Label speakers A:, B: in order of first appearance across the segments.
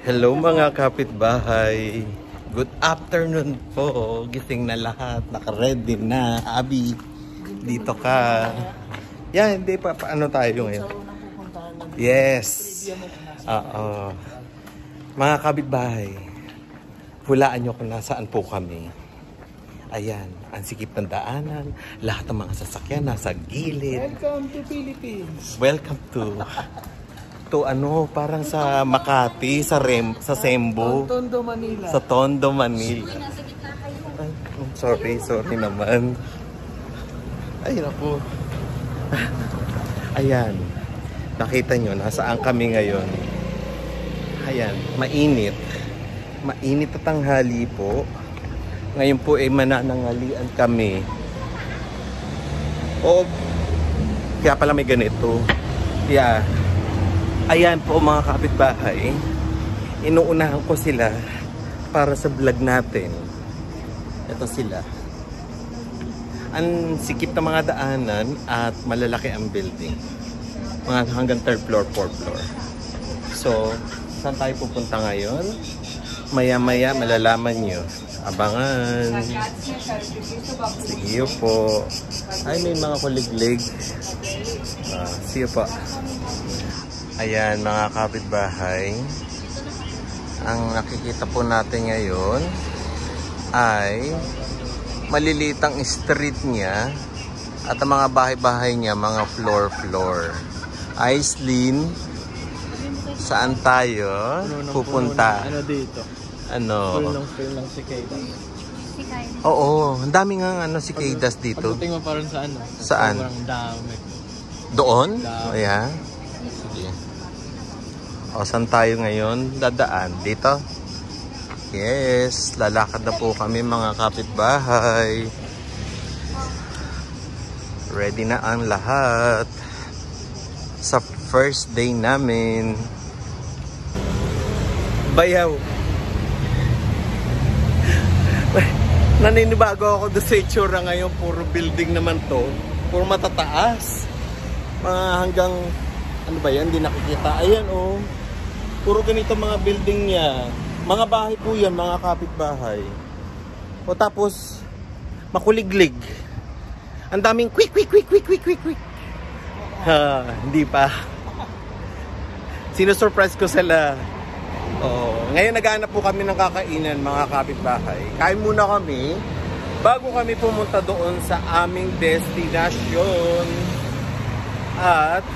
A: Hello mga kapitbahay. Good afternoon po. Gising na lahat. Naka-ready na. Abi, dito ka. Yan, hindi pa. Paano tayo ngayon? Yes. Oo. Mga kapitbahay, hulaan nyo kung nasaan po kami. Ayan, ang sikip ng daanan. Lahat ng mga sasakyan nasa gilid.
B: Welcome to Philippines.
A: Welcome to ano, parang sa Makati, sa Sembo.
B: Tondo, Manila.
A: Sa Tondo, Manila. Ay, sorry naman. Ay, naku. Ayan. Nakita nyo, nasaan kami ngayon. Ayan, mainit. Mainit at tanghali po. Ngayon po ay mananangalian kami. O, kaya pala may ganito. Yeah. Ayan po mga kapitbahay, inuunahan ko sila para sa vlog natin. Ito sila. Ang sikip ng mga daanan at malalaki ang building. Mga hanggang 3rd floor, 4th floor. So, saan tayo pupunta ngayon? Maya-maya malalaman nyo. Abangan. See you po. Ay, may mga kuliglig. See you po. Ayan mga kapitbahay, ang nakikita po natin ngayon ay malilitang street niya at ang mga bahay-bahay niya mga floor. Aislinn, saan tayo pupunta?
B: Ano dito?
A: Ano?
B: Full ng cicada.
A: Oo, ang daming nga ano cicadas dito.
B: Pagdating mo parang sa ano?
A: Saan?
B: Sobrang dami.
A: Doon?
B: Dami.
A: Ayan. Sige. O, saan tayo ngayon? Dadaan. Dito? Yes. Lalakad na po kami mga kapitbahay. Ready na ang lahat. Sa first day namin. Bayaw. Naninibago ako doon sa itsura ngayon. Puro building naman to. Puro matataas. Mga hanggang... Ano ba yan? Hindi nakikita. Ayan oh. Puro ganito mga building niya. Mga bahay po yan, mga kapitbahay. O tapos, makuliglig. Ang daming quick. Ha, hindi pa. Sinusurprise ko sila. Oh, ngayon naghahanap po kami ng kakainan, mga kapitbahay. Kain muna kami bago kami pumunta doon sa aming destinasyon. At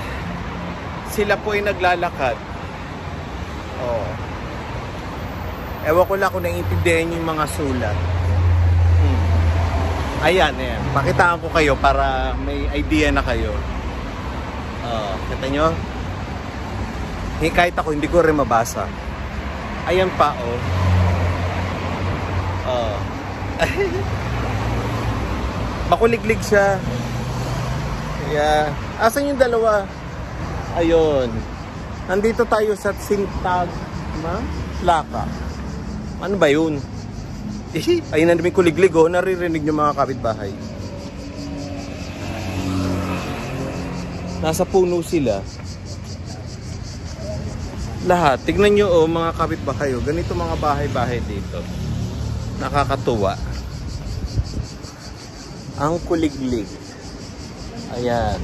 A: sila po ay naglalakad. Oh. Ewan ko lang kung naiintindihan yung mga sulat. Ayan. Pakitaan ko kayo para may idea na kayo. Oh, kita nyo? Kahit ako, hindi ko rin mabasa. Ayan pa, oh. Oh. Makuliglig siya. Yeah. Asan yung dalawa? Ayun. Nandito tayo sa Sintagma Plaka. Ano ba yun? Ayun na namin kuliglig, oh. Naririnig nyo mga kapitbahay. Nasa puno sila. Lahat. Tignan nyo, oh, mga kapitbahay. Oh. Ganito mga bahay-bahay dito. Nakakatuwa. Ang kuliglig. Ayan.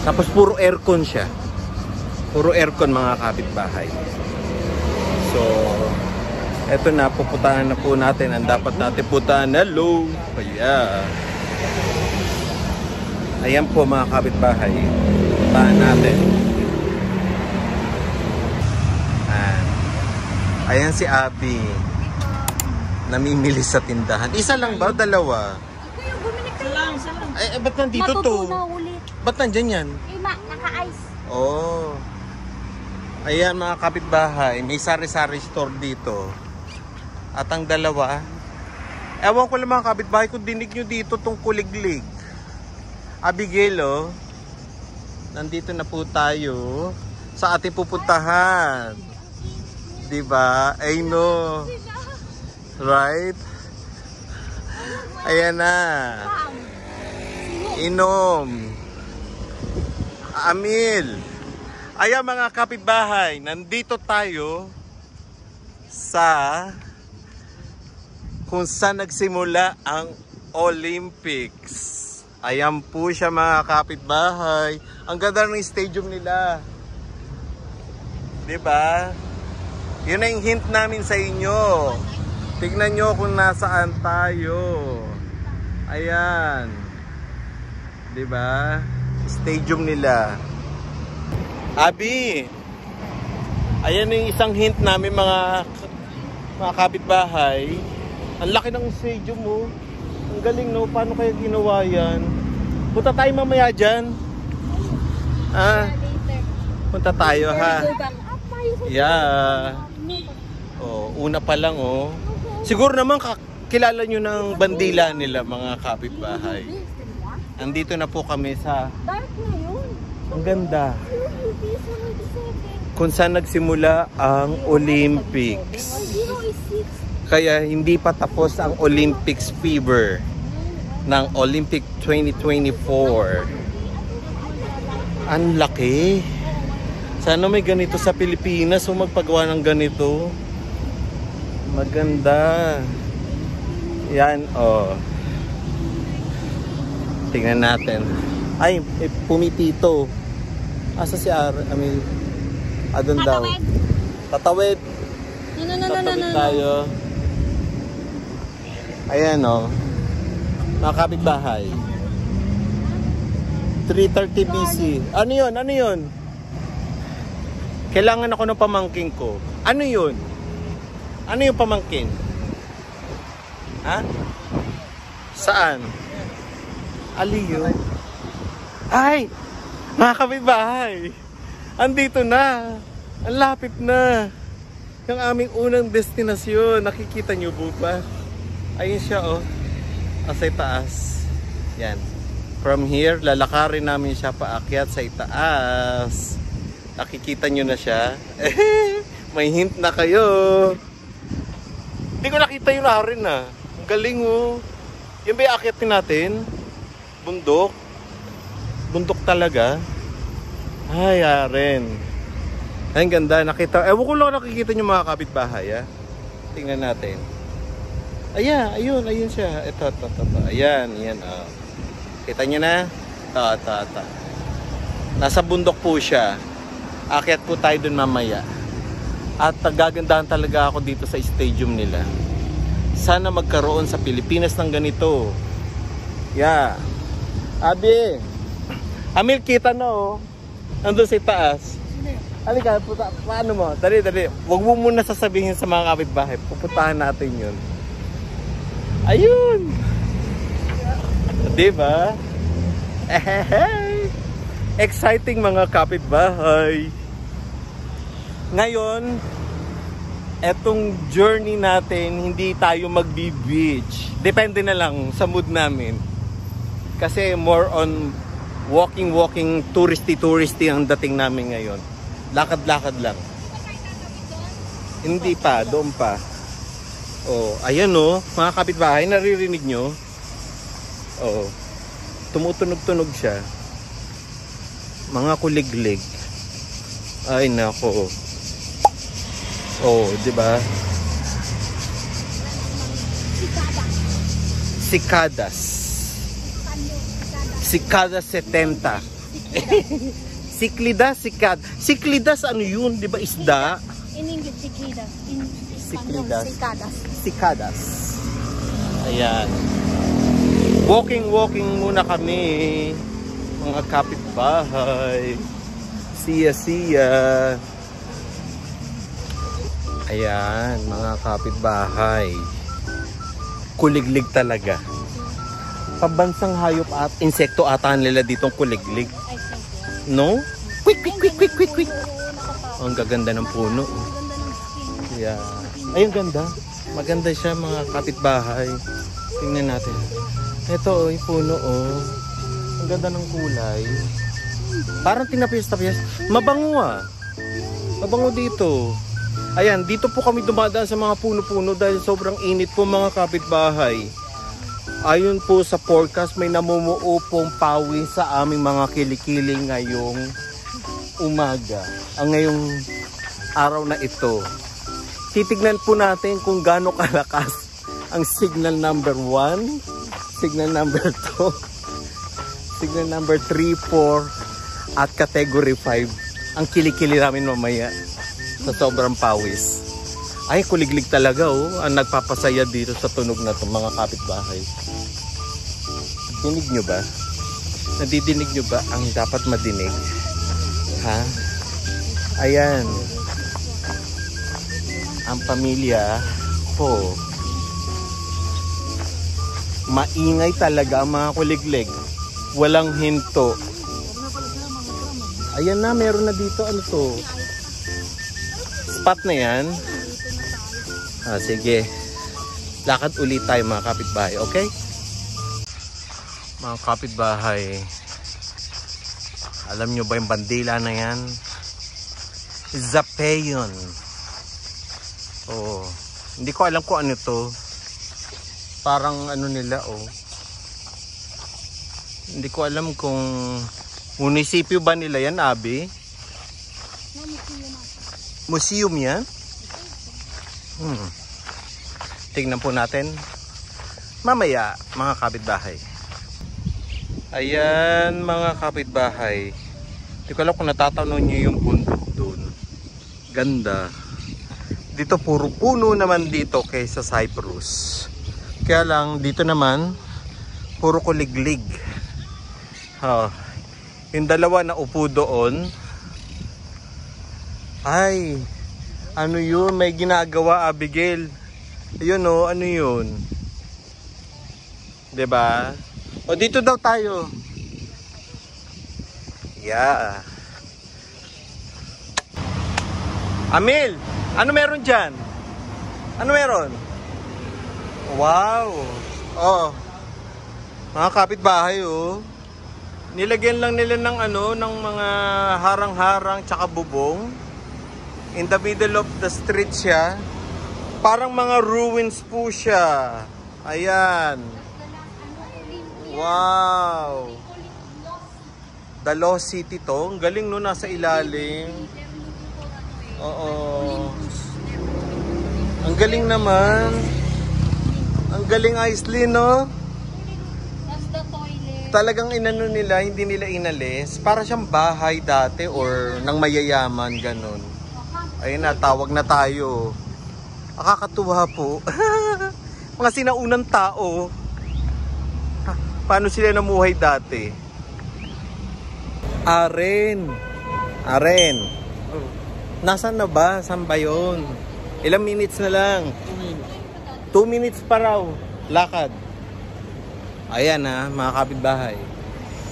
A: Tapos puro aircon siya. Puro aircon mga kapitbahay. So, eto na, pupuntahan na po natin ang dapat natin puntahan. Hello! Ayan. Ayan po mga kapitbahay. Puntahan natin. Ayan si Abby. Namimili sa tindahan. Isa lang ba? Dalawa?
B: Isa lang.
A: Ay, ba't nandito to? Ba't nandyan yan?
C: Naka-ice.
A: Oh. Ayan mga kapitbahay, may sari-sari store dito. At ang dalawa, ewan ko lang mga kapitbahay kung dinig nyo dito tong kuliglig. Abigail, oh. Nandito na po tayo sa ating pupuntahan. Diba? I know. Right? Ayan na. Inom. Amil. Ayan mga kapitbahay, nandito tayo sa kung saan nagsimula ang Olympics. Ayan po siya mga kapitbahay. Ang ganda ng stadium nila. Diba? Yun na yung hint namin sa inyo. Tignan nyo kung nasaan tayo. Ayan. Diba? Stadium nila. Abi, ayan yung isang hint namin mga kapitbahay. Ang laki ng stadium mo. Ang galing no, paano kaya ginawa yan? Punta tayo mamaya dyan. Punta tayo ha. Yeah. Oh, una pa lang oh. Siguro naman kilala nyo ng bandila nila mga kapitbahay. Andito na po kami sa... Ang ganda. Kung saan nagsimula ang Olympics. Kaya hindi pa tapos ang Olympics fever ng Olympic 2024. Ang laki. Sana may ganito sa Pilipinas o magpagawa ng ganito. Maganda. Yan, oh. Tingnan natin. Ay, pumitito. Asa si Adon daw. Tatawid. Tatawid tayo. Ayan o. Mga kapitbahay. 3:30 BC. Ano yun? Ano yun? Kailangan ako ng pamangkin ko. Ano yun? Ano yung pamangkin? Ha? Saan? Aliyo. Ay! Mga kapitbahay! Andito na! Ang lapit na! Yung aming unang destinasyon. Nakikita nyo po ba? Ayun siya oh. Sa itaas. Yan. From here, lalakarin namin siya paakyat sa itaas. Nakikita nyo na siya. May hint na kayo. Hindi ko nakita yung narin ah. Ang galing oh. Yung ba yung akyatin natin? Bundok. Bundok talaga. Ay, Aren. Ay, ang ganda. Nakita. Ewan ko lang nakikita nyo mga kapitbahay ah. Tingnan natin. Ayan, ayun siya. Ito. Ayan, oh. Kita nyo na? Ito. Nasa bundok po siya. Akyat po tayo dun mamaya. At gagandahan talaga ako dito sa stadium nila. Sana magkaroon sa Pilipinas ng ganito. Yeah. Abi, Amil, kita na oh. Nandun sa taas. Halika, paano mo? Dali. Huwag mo muna sasabihin sa mga kapitbahay. Pupuntahan natin yun. Ayun. Diba? Exciting mga kapitbahay. Ngayon, etong journey natin, hindi tayo magbi-beach. Depende na lang sa mood namin. Kasi more on walking, touristy ang dating namin ngayon. Lakad-lakad lang. Hindi pa, doon pa. Oh, ayan oh, mga kapitbahay, naririnig nyo? Oh, tumutunog-tunog siya. Mga kuliglig. Ay nako. Oh, di ba? Cicada 70. Siklidas ano yun? Di ba isda?
C: In English, cicadas. In
A: Siklidas.
C: cicadas.
A: Ayan. Walking muna kami. Mga kapitbahay. Siya. Ayan, mga kapitbahay. Kuliglig talaga. Pambansang hayop at insekto ata nila ditong kuliglig. No? Quick. Ang gaganda ng puno. Yeah. Ay, ang ganda. Maganda siya mga kapitbahay. Tingnan natin. Ito, yung puno, oh. Ang ganda ng kulay. Parang tinapis-tapis. Mabango ah. Mabango dito. Ayan, dito po kami dumadaan sa mga puno-puno dahil sobrang init po mga kapitbahay. Ayon po sa forecast, may namumuo pong pawis sa aming mga kilikili ngayong umaga, ang ngayong araw na ito, titignan po natin kung gaano kalakas ang signal number 1, signal number 2, signal number 3, 4, at category 5. Ang kilikili namin mamaya sa sobrang pawis. Ay, kuliglig talaga oh. Ang nagpapasaya dito sa tunog na to, mga kapitbahay. Dinig nyo ba? Nadidinig nyo ba ang dapat madinig? Ha? Ayan. Ang pamilya po. Maingay talaga ang mga kuliglig. Walang hinto. Ayan na, meron na dito. Ano to? Spot na yan. Ah, sige. Lakad ulit tayo mga kapitbahay, okay? Mga kapitbahay, alam nyo ba yung bandila na yan? Zapeyon. Oh, hindi ko alam kung ano to. Parang ano nila, oh. Hindi ko alam kung munisipyo ba nila yan, Abi? Museum yan? Tingnan po natin mamaya, mga kapitbahay. Ayan, mga kapitbahay. Hindi ko alam kung natatanaw nyo yung bundok doon. Ganda. Dito puro puno naman dito kaysa Cyprus. Kaya lang dito naman puro kuliglig. Yung dalawa na upo doon, ay, ano yun? May ginagawa, Abigail. Ayun o, ano yun? 'Di ba? O dito daw tayo. Yeah. Amil, ano meron dyan? Ano meron? Wow. Oh. Mga kapitbahay oh. Nilagyan lang nila ng ano, ng mga harang-harang tsaka bubong. In the middle of the street siya. Parang mga ruins po siya. Ayan. Wow. The Lost City to. Ang galing no, nasa ilalim. Oo. Ang galing naman. Ang galing, Aislinn, no?
C: That's the toilet.
A: Talagang inano nila, hindi nila inalis. Para siyang bahay dati or nang mayayaman, ganun. Ayun na, tawag na tayo. Nakakatuwa po. Mga sinaunang tao. Paano sila namuhay dati? Aren. Nasaan na ba? Saan ba yun? Ilang minutes na lang? 2 minutes pa raw. Lakad. Ayan na, mga kapitbahay.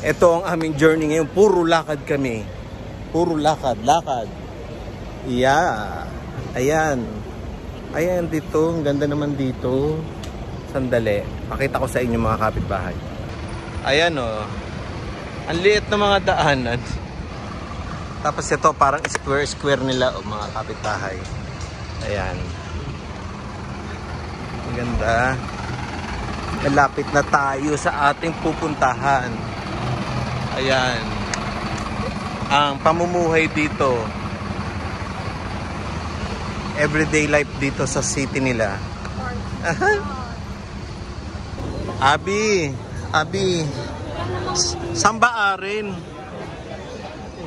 A: Ito ang aming journey ngayon. Puro lakad kami. Puro lakad. Yeah. Ayan. Ayan dito, ang ganda naman dito. Sandali, pakita ko sa inyo mga kapitbahay. Ayan o. Ang liit na mga daanan. Tapos ito parang square nila o mga kapitbahay. Ayan. Ang ganda. Malapit na tayo sa ating pupuntahan. Ayan. Ang pamumuhay dito. Everyday life dito sa city nila. Abi, saan ba Aren?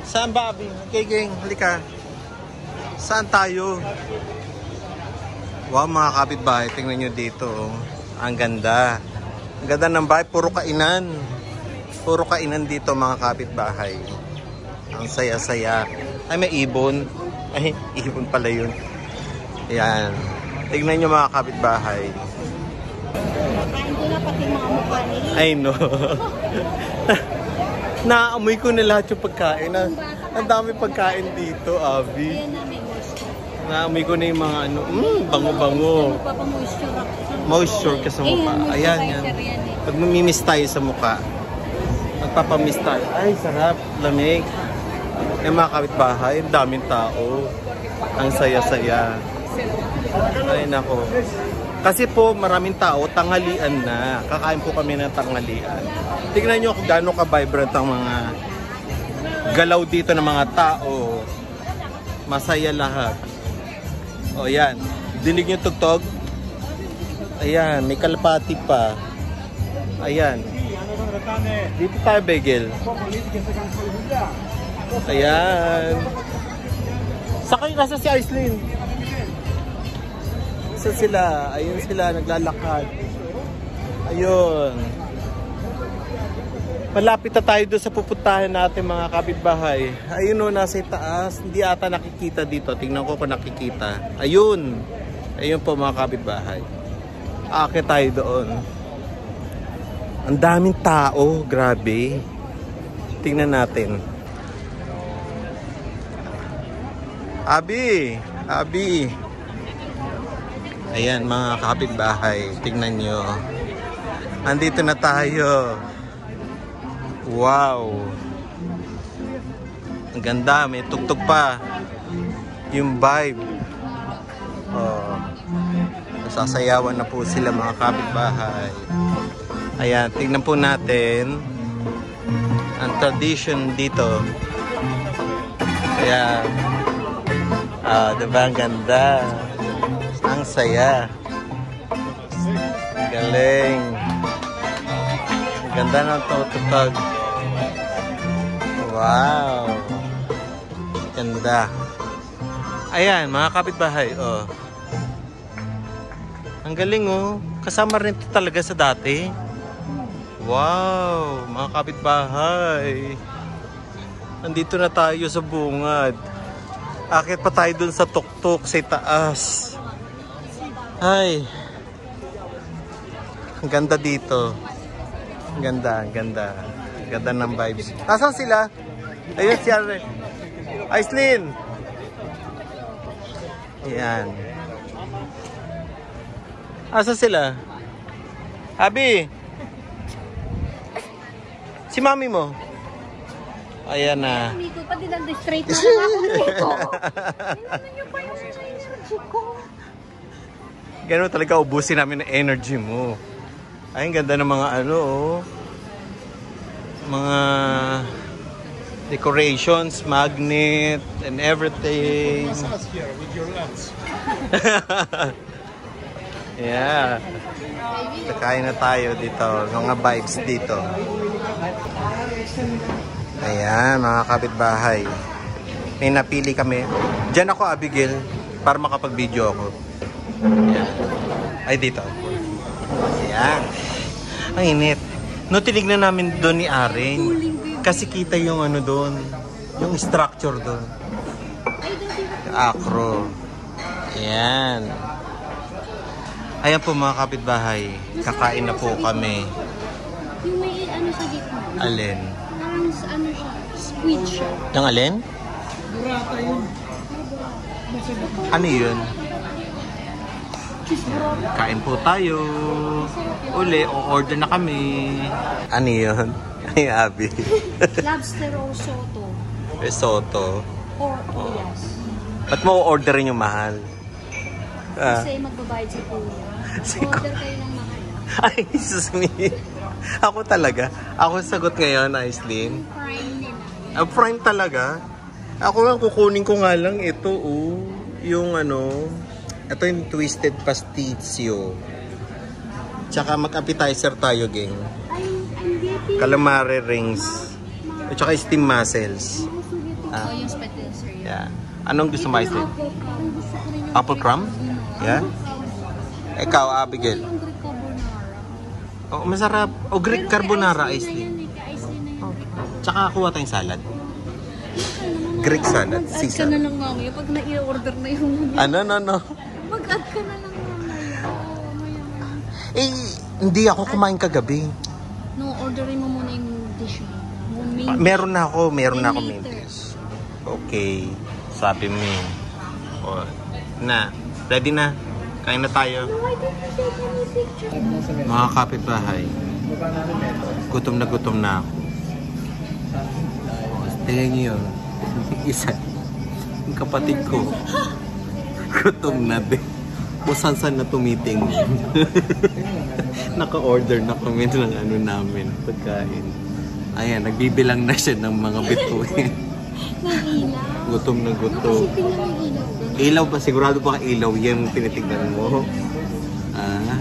A: Saan ba Abi? Okay, halika. Saan tayo? Wow, mga kapitbahay, tingnan nyo dito. Ang ganda. Ang ganda ng bahay, puro kainan. Puro kainan dito mga kapitbahay. Ang saya-saya. Ay, may ibon. Ay, ibon pala yun. Ayan. Tignan nyo mga kapitbahay.
C: Nakain ko na pati mga mukha nila.
A: I know. Naamoy ko na lahat yung pagkain. Ang dami pagkain dito, Abi.
C: Ayan na, may moisture.
A: Naamoy ko na yung mga ano, bango-bango.
C: Magpapamoisture ako.
A: Moisture ka sa mukha. Ayan, yan. Pag mamimiss tayo sa mukha, magpapamiss tayo. Ay, sarap. Lamig. Yung mga kapitbahay, daming tao. Ang saya-saya. Ay, nako. Kasi po, maraming tao, tanghalian na. Kakain po kami ng tanghalian. Tingnan nyo kung gaano ka-vibrant ang mga galaw dito ng mga tao. Masaya lahat. O yan. Dinig yung tugtog. Ayan, may kalapati pa. Ayan. Dito tayo, Begel. Ayan. Sakay, nasa si Aislinn. Isa sila. Ayun sila, naglalakad. Ayun. Malapit na tayo doon sa pupuntahan natin mga kapitbahay. Ayun o, nasa taas. Hindi ata nakikita dito. Tingnan ko kung nakikita. Ayun. Ayun po mga kapitbahay. Aakit tayo doon. Ang daming tao. Grabe. Tingnan natin. Abi. Abi. Ayan mga kapitbahay. Tingnan nyo. Andito na tayo. Wow. Ang ganda. May tugtog pa. Yung vibe. Oh. Nasasayawan na po sila mga kapitbahay. Ayan. Tingnan po natin ang tradition dito. Ayan. Diba ang ganda. Ang saya. Galing. Ang ganda ng tututog. Wow. Ganda. Ayan, mga kapitbahay. Oh. Ang galing oh. Kasama rin ito talaga sa dati. Wow, mga kapitbahay. Nandito na tayo sa bungad. Akit pa tayo dun sa tuktok sa taas. Ay. Ang ganda dito. Ang ganda, ang ganda. Ang ganda ng vibes. Nasaan sila? Ayun si Aislinn. Ayan. Nasaan sila? Abi. Si mami mo? Ayan na.
C: Dito pa din ang straight na lang ako dito. Ano nyo pa yung energy ko?
A: Ganun talaga ubusin namin ang energy mo. Ay, ang ganda ng mga ano, oh. Mga decorations, magnet, and everything.
B: Here with your lunch.
A: Yeah. Kakain na tayo dito. Mga vibes dito. Ayan, mga kapitbahay. May napili kami. Diyan ako, Abigail, para makapag-video ako. Ayan. Ay, dito. Ayan. Ang init. No, tinignan namin doon ni Aren. Kasi kita yung ano doon. Yung structure doon. Yung acro. Ayan. Ayan po mga kapitbahay. Kakain na po kami.
C: Yung may ano sa gitna.
A: Alin?
C: Parang ano siya, squid siya.
A: Yung alin?
B: Burrata yun.
A: Ano yun? Kain po tayo. Uli, o-order na kami. Ano yun? Ay, Abi.
C: Lobster o soto.
A: Risotto.
C: Or yes.
A: Ba't mo o-orderin yung mahal?
C: Kasi magbabayad si Kuya. Order kayo ng mahal.
A: Ay, Jesus me. Ako talaga. Ako sagot ngayon, Aislinn.
C: Prime nila.
A: Prime talaga. Ako nga, kukunin ko nga lang ito, oh. Yung ano, ito yung twisted pasticcio. Tsaka mag-appetizer tayo, gang.
C: Ay, hindi.
A: Calamari rings. At tsaka steam mussels.
C: Oh, yung spaghetti, sir.
A: Yeah. Anong gusto mo, Aislinn? Apple crumb? Yeah? Ikaw, Abigail.
C: Yung Greek carbonara.
A: Oh, masarap. O, Greek carbonara, Aislinn.
C: Oh.
A: Tsaka kuha tayong salad. Greek salad.
C: Mag-add ka
A: Caesar.
C: na lang mamaya pag na-i-order na yung...
A: Ano, no.
C: Mag-add ka na lang mamaya.
A: Eh, hindi ako kumain kagabi.
C: No, orderin mo muna yung dish mo.
A: Meron na ako main
C: later.
A: dish. Okay. Sabi mo. O, na. Ready na. Kain na tayo.
C: Why didn't you take any picture?
A: Mga kapitbahay. Gutom na ako. Tingnan niyo yun. Isa. Yung kapatid ko. Gutom na din. Kusan-san na tumiting. Naka-order na kami ng ano namin. Pagkain. Ayan, nagbibilang na siya ng mga bituin.
C: Nag-ilaw.
A: Gutom na gutom.
C: Kasi tingnan yung ilaw.
A: Ilaw ba? Sigurado ba ilaw yan tinitignan mo? Ah?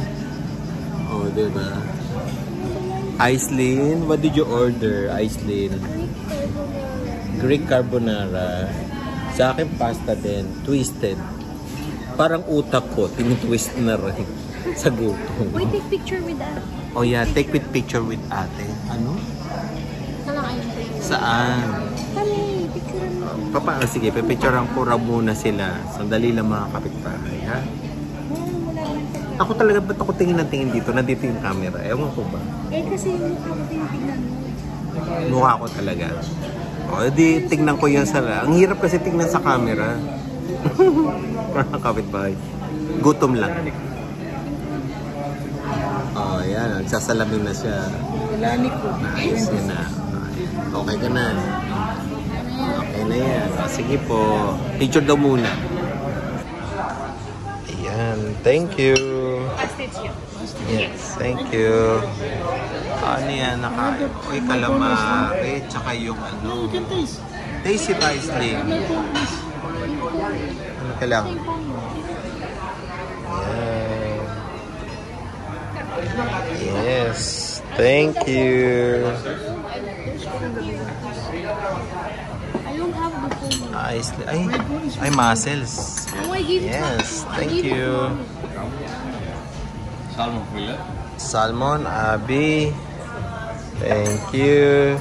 A: Oh, diba? Aislinn, what did you order, Aislinn? Greek carbonara. Sa akin, pasta din. Twisted. Parang utak ko, tinitwist na rin sa gutom.
C: Wait, take picture with us.
A: Oh yeah, take with picture with ate. Ano?
C: Saan kayo?
A: Saan?
C: Kami, picture mo.
A: Paano? Sige, pipicturean ko ra muna sila. Sandali lang mga kapitbahay, ha? Ako talaga, ba't ako tingin na tingin dito? Nandito yung camera. Ewan ko ba?
C: Eh, kasi yung mukha ko tinitignan mo.
A: Mukha ko talaga. O, di tignan ko yan sa... Ang hirap kasi tignan sa camera. Parang kapitbahay. Gutom lang. Oh, yan. Nagsasalamin na siya.
B: Lani ko.
A: Nice yun na. Okay ka na. Okay na yan. O, sige po. Picture daw muna. Ayan. Thank you. Yes. Thank you. Ano yan? Nakain. Uy, calamari. Tsaka yung ano. Taste it, Aislinn. Ano kailangan? Yeah. Yes. Thank you.
C: I don't have the phone.
A: Ay, mussels.
C: Oh, I give it.
A: Yes. Thank you.
B: Salmon fillet.
A: Salmon, Abby. Thank you.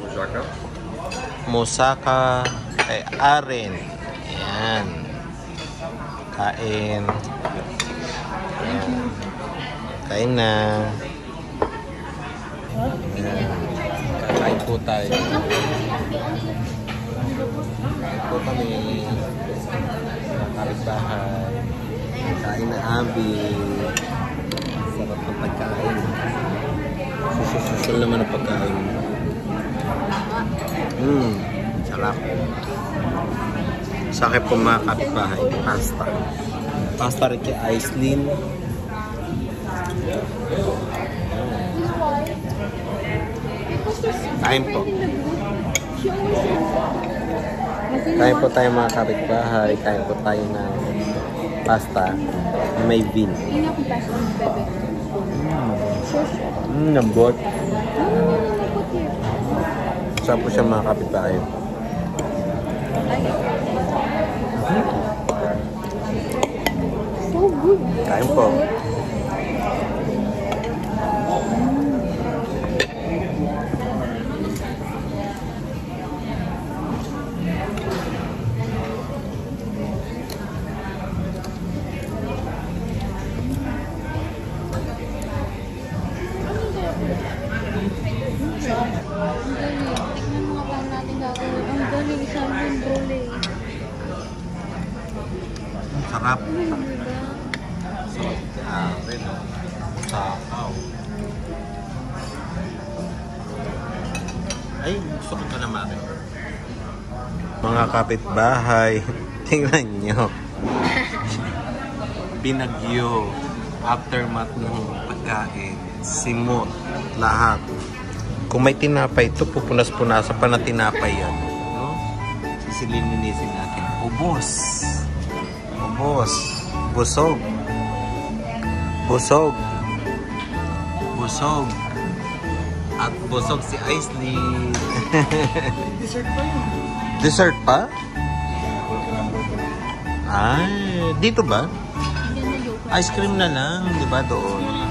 B: Moussaka.
A: Moussaka. Ay, Aren. Ayan. Kain. Ayan. Kain na. Ayan. Kain po tayo. Kain po kami. Kapitbahay. Kain na Abby. Sarap ng pagkain. Susul naman ang pagkain. Sarap. Sa akin po mga kapitbahay, pasta. Pasta rin kay Aislinn. Kain po. Kain po tayo mga kapitbahay. Kain po tayo ng pasta na may bean.
C: Hindi ako pasta ng bebe.
A: Lambot. Saan po siya mga kapitbahay?
C: So good.
A: Kain po.
C: Tignan mo nga paano natin gagawin. Ang galing, salmon roll eh.
A: Sarap.
C: Diba?
A: Akin. Sakaw. Ay, gusto ko pa naman. Mga kapitbahay, tingnan nyo. Binagyo. Aftermath ng pagkain. Simot. Lahat. Kung may tinapay ito, pupunas-punasan pa na tinapay yan. No? Sisilinisin natin. Ubos. Ubos. Busog. Busog. Busog. At busog si Aislinn.
B: Dessert pa yun.
A: Dessert pa? Ay, dito ba?
C: Hindi na joke.
A: Ice cream na lang, di ba doon?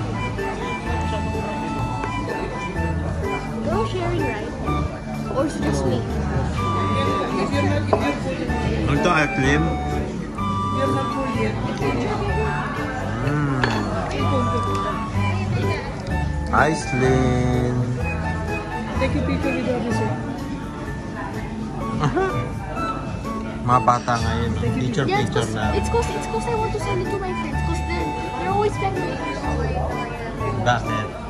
C: We're all sharing, right? Or is it just me?
A: Ano to, Aislinn?
B: You're not full yet.
A: Aislinn.
B: Take a picture with your dessert.
A: Mga bata ngayon, picture-picture na.
C: It's cause I want to send it to my friends. Cause they're always spending.
A: Bakit?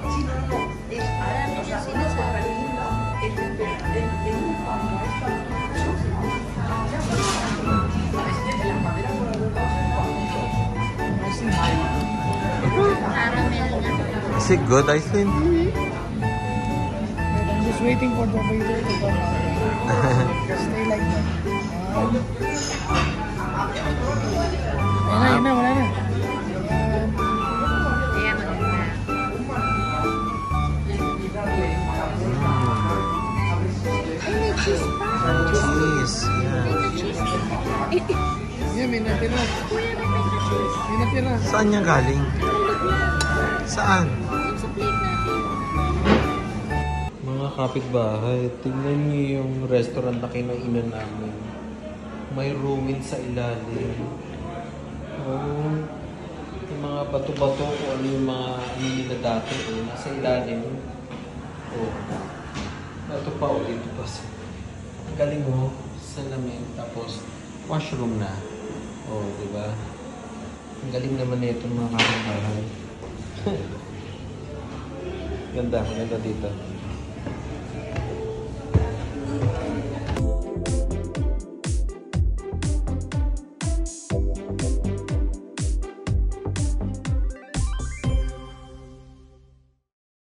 C: Caramel na.
A: Is it good, Aislinn?
B: Just waiting for the waiter to come out. Stay like that. Wala na, wala na.
C: Ayan, maganda. Ay, may cheese pa.
A: Cheese. Yeah.
C: May cheese.
B: Yeah, may natira.
C: Kuya, may cheese.
B: May natira.
A: Saan niya galing?
C: Tulog na.
A: Saan?
C: Yung sa plate natin.
A: Mga kapitbahay, tingnan niyo yung restaurant na kinainan namin. May ruin sa ilalim. Oh, yung mga bato-bato kung ano yung mga nila dati. Nasa ilalim. Oh. Ito pa o dito pa. Ang galing mo. Salamin. Tapos washroom na. Oh, di ba? Ang galing naman na itong mga kapitbahay. Ganda dito.